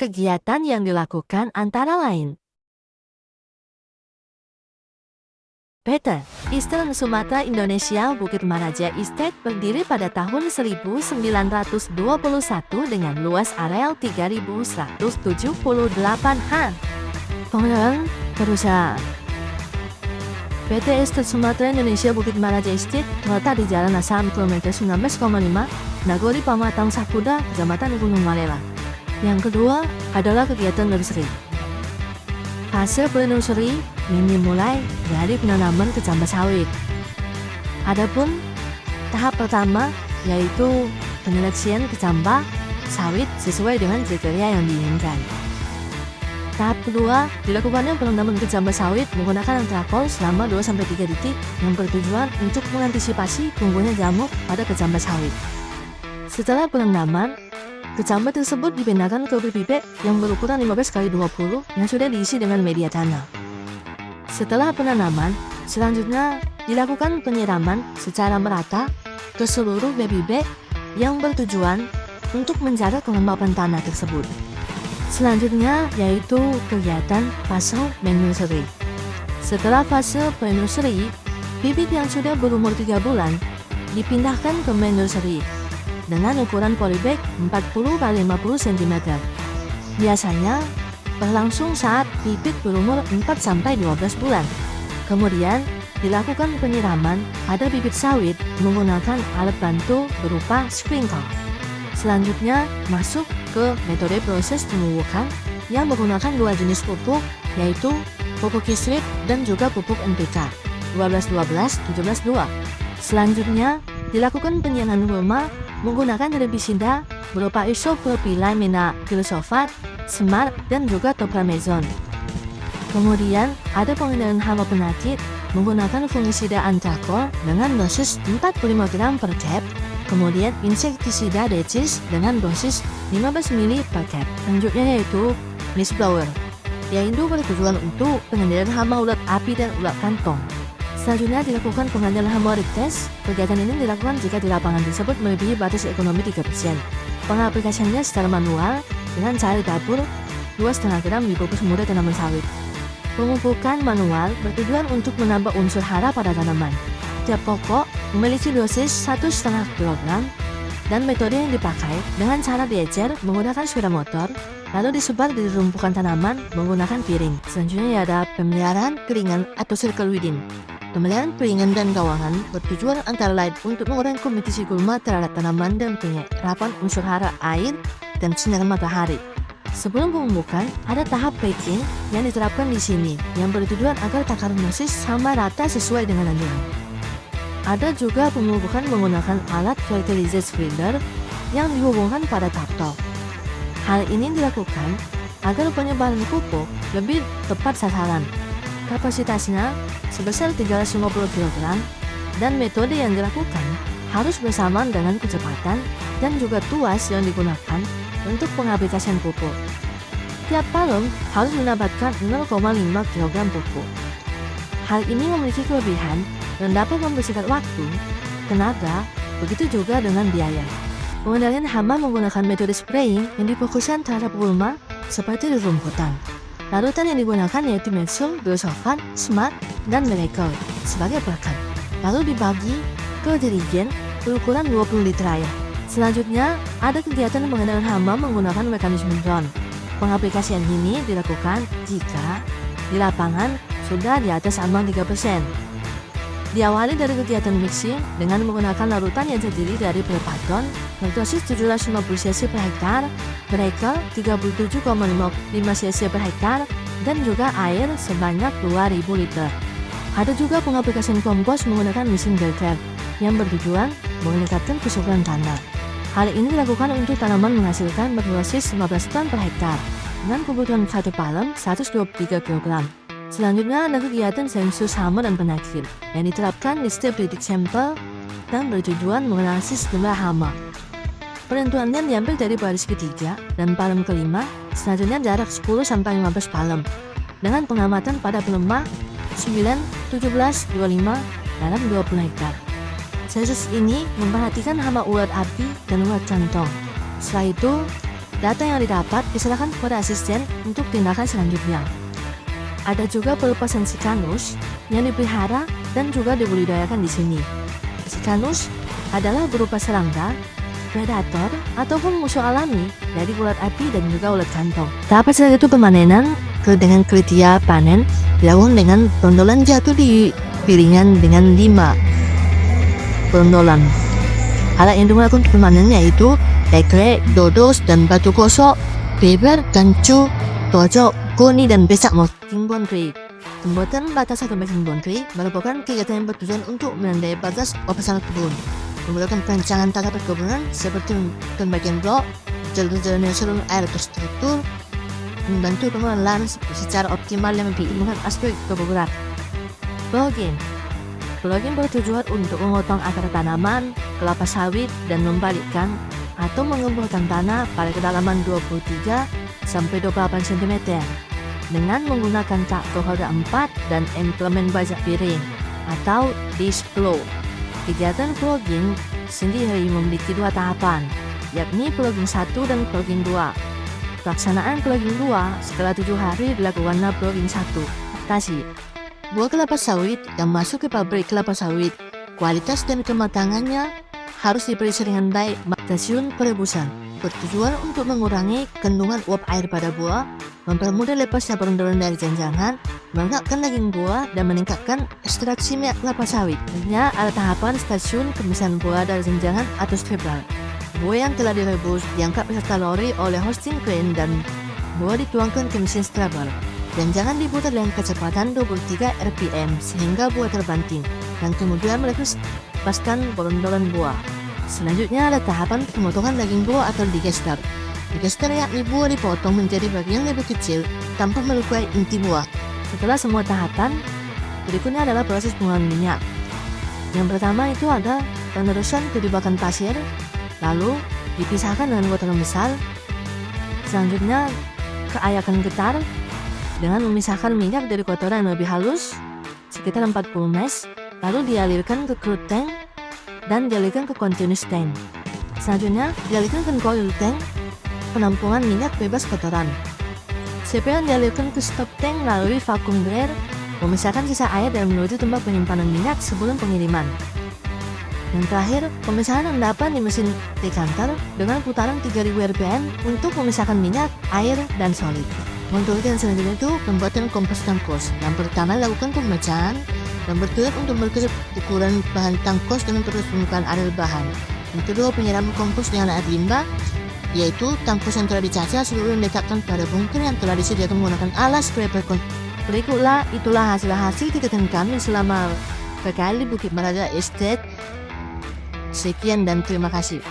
kegiatan yang dilakukan antara lain. PT Eastern Sumatra Indonesia Bukit Maraja Estate berdiri pada tahun 1921 dengan luas areal 3.178 ha. Pengenalan perusahaan PT Eastern Sumatra Indonesia Bukit Maraja Estate terletak di Jalan Asam kilometer 19,5 Nagori Pamatang Sakuda, Kecamatan Gunung Malela. Yang kedua adalah kegiatan nursery. Fase pre-nursery yang dimulai dari penanaman kecambah sawit. Adapun tahap pertama yaitu penyeleksian kecambah sawit sesuai dengan kriteria yang diinginkan. Tahap kedua dilakukannya penanaman kecambah sawit menggunakan antrakol selama 2-3 detik yang bertujuan untuk mengantisipasi tumbuhnya jamur pada kecambah sawit. Setelah penanaman, kecambah tersebut dipindahkan ke bibit yang berukuran 15x20 yang sudah diisi dengan media tanah. Setelah penanaman, selanjutnya dilakukan penyiraman secara merata ke seluruh bibit yang bertujuan untuk menjaga kelembapan tanah tersebut. Selanjutnya yaitu kegiatan fase pre-nursery. Setelah fase pre-nursery, bibit yang sudah berumur 3 bulan dipindahkan ke pre-nursery dengan ukuran polybag 40x50 cm. Biasanya berlangsung saat bibit berumur 4-12 bulan. Kemudian dilakukan penyiraman pada bibit sawit menggunakan alat bantu berupa sprinkler. Selanjutnya masuk ke metode proses pemupukan yang menggunakan 2 jenis pupuk, yaitu pupuk kisrit dan juga pupuk NPK 12-12, 17-2. Selanjutnya dilakukan penyiangan gulma menggunakan herbisida berupa isopropilamina filosofat, semar, dan juga topramezon. Kemudian ada pengendalian hama penyakit menggunakan fungisida antrakol dengan dosis 45 gram per cap, kemudian insektisida decis dengan dosis 15 ml per cap. Selanjutnya yaitu mist blower, yaitu bertujuan untuk pengendalian hama ulat api dan ulat kantong. Selanjutnya dilakukan pengendalian hama test. Kegiatan ini dilakukan jika di lapangan tersebut melebihi batas ekonomi 3%. Pengaplikasiannya secara manual dengan cairan dapur 2,5 gram di pupus muda tanaman sawit. Pemupukan manual bertujuan untuk menambah unsur hara pada tanaman. Tiap pokok memiliki dosis 1,5 kg dan metode yang dipakai dengan cara diecer menggunakan sepeda motor lalu disebar di rumpukan tanaman menggunakan piring. Selanjutnya ada pemeliharaan keringan atau circle weeding. Pemeliharaan piringan dan gawangan bertujuan antara lain untuk mengurangi kompetisi gulma terhadap tanaman dan penyerapan unsur hara air dan sinar matahari. Sebelum pemupukan, ada tahap packing yang diterapkan di sini yang bertujuan agar takaran dosis sama rata sesuai dengan anjuran. Ada juga pemupukan menggunakan alat fertilizer spreader yang dihubungkan pada traktor. Hal ini dilakukan agar penyebaran pupuk lebih tepat sasaran. Kapasitasnya sebesar 350 kg dan metode yang dilakukan harus bersamaan dengan kecepatan dan juga tuas yang digunakan untuk pengaplikasian pupuk. Tiap palem harus mendapatkan 0,5 kg pupuk. Hal ini memiliki kelebihan dan dapat membersihkan waktu, tenaga, begitu juga dengan biaya. Pengendalian hama menggunakan metode spraying yang difokuskan terhadap gulma seperti di rumputan. Larutan yang digunakan yaitu Metsul, Glosofan, Smart, dan Miracle sebagai perekat. Lalu dibagi ke jerigen berukuran 20 liter air. Selanjutnya, ada kegiatan pengendalian hama menggunakan mekanisme drone. Pengaplikasian ini dilakukan jika di lapangan sudah di atas ambang 3%. Diawali dari kegiatan mixing dengan menggunakan larutan yang terdiri dari Prepatron berdosis 750 cc per hektar, Miracle 37,5 cc per hektar, dan juga air sebanyak 2000 liter. Ada juga pengaplikasian kompos menggunakan mesin Belter yang bertujuan meningkatkan kesuburan tanah. Hal ini dilakukan untuk tanaman menghasilkan berdosis 15 ton per hektar dengan kebutuhan satu palem 123 kg. Selanjutnya ada kegiatan sensus hama dan penyakit yang diterapkan di setiap titik sampel dan bertujuan menganalisis jumlah hama. Penentuannya diambil dari baris ketiga dan palem kelima, selanjutnya jarak 10-15 palem dengan pengamatan pada pelemah 9, 17, 25 dalam 20 hektar. Sensus ini memperhatikan hama ulat api dan ulat kantong. Setelah itu, Data yang didapat diserahkan kepada asisten untuk tindakan selanjutnya. Ada juga pelepasan sikanus yang dipelihara dan juga dibudidayakan di sini. Sikanus adalah berupa serangga, predator, ataupun musuh alami dari ulat api dan juga ulat kantong. Tahap selanjutnya pemanenan dengan kriteria panen dilakukan dengan rondolan jatuh di piringan dengan 5 rondolan. Alat yang digunakan pemanen yaitu teklek, dodos, dan batu kosok, beber, gancu, tojok, goni, dan besak moting boundary. Pembuatan batas atau making boundary merupakan kegiatan yang bertujuan untuk menandai batas operasional kebun, menggunakan perancangan tata perkebunan seperti pembagian blok, jalur-jalur yang seluruh air terstruktur, membantu pengelolaan secara optimal yang memperhitungkan aspek kebuburan. Plugin bertujuan untuk memotong akar tanaman, kelapa sawit, dan membalikkan atau mengemburkan tanah pada kedalaman 23 sampai 28 cm dengan menggunakan traktor roda 4 dan implemen bajak piring atau disc plow. Kegiatan plugin sendiri memiliki 2 tahapan, yakni plugin 1 dan plugin 2. Pelaksanaan plugin 2 setelah 7 hari dilakukanlah plugin 1. Kasih buah kelapa sawit yang masuk ke pabrik kelapa sawit, kualitas dan kematangannya harus diperiksa dengan baik. Stasiun perebusan bertujuan untuk mengurangi kandungan uap air pada buah, mempermudah lepasnya perunduran dari janjangan, mengangkatkan daging buah, dan meningkatkan ekstraksi minyak kelapa sawit. Selanjutnya ada tahapan stasiun pemisahan buah dari janjangan atau stripper. Buah yang telah direbus diangkat beserta lori oleh hosting crane dan buah dituangkan ke mesin stripper. Dan jangan diputar dengan kecepatan 23 rpm sehingga buah terbanting, dan kemudian melepaskan perunduran buah. Selanjutnya ada tahapan pemotongan daging buah atau digester. Digester yakni buah dipotong menjadi bagian lebih kecil tanpa melukai inti buah. Setelah semua tahapan, berikutnya adalah proses pengolahan minyak. Yang pertama itu ada penerusan kejebakan pasir, lalu dipisahkan dengan botol besar. Selanjutnya keayakan getar dengan memisahkan minyak dari kotoran yang lebih halus sekitar 40 mesh, lalu dialirkan ke crude tank dan dialirkan ke continuous tank. Selanjutnya dialirkan ke coil tank, penampungan minyak bebas kotoran. CPN dialirkan ke stop tank melalui vacuum dryer, memisahkan sisa air dan menuju tempat penyimpanan minyak sebelum pengiriman. Yang terakhir, pemisahan endapan di mesin decanter dengan putaran 3000 rpm untuk memisahkan minyak, air, dan solid. Untuk yang selanjutnya itu pembuatan kompos tangkos. Yang pertama lakukan pemecahan dan bertujuan untuk mengukur ukuran bahan tangkos dengan terus pembukaan area bahan. Yang kedua penyiraman kompos dengan air limbah, yaitu tangkos yang telah dicacah seluruh yang diletakkan pada bunker yang telah disediakan menggunakan alat spray perkon. Berikutlah itulah hasil kegiatan kami selama PKL di Bukit Maraja Estate. Sekian dan terima kasih.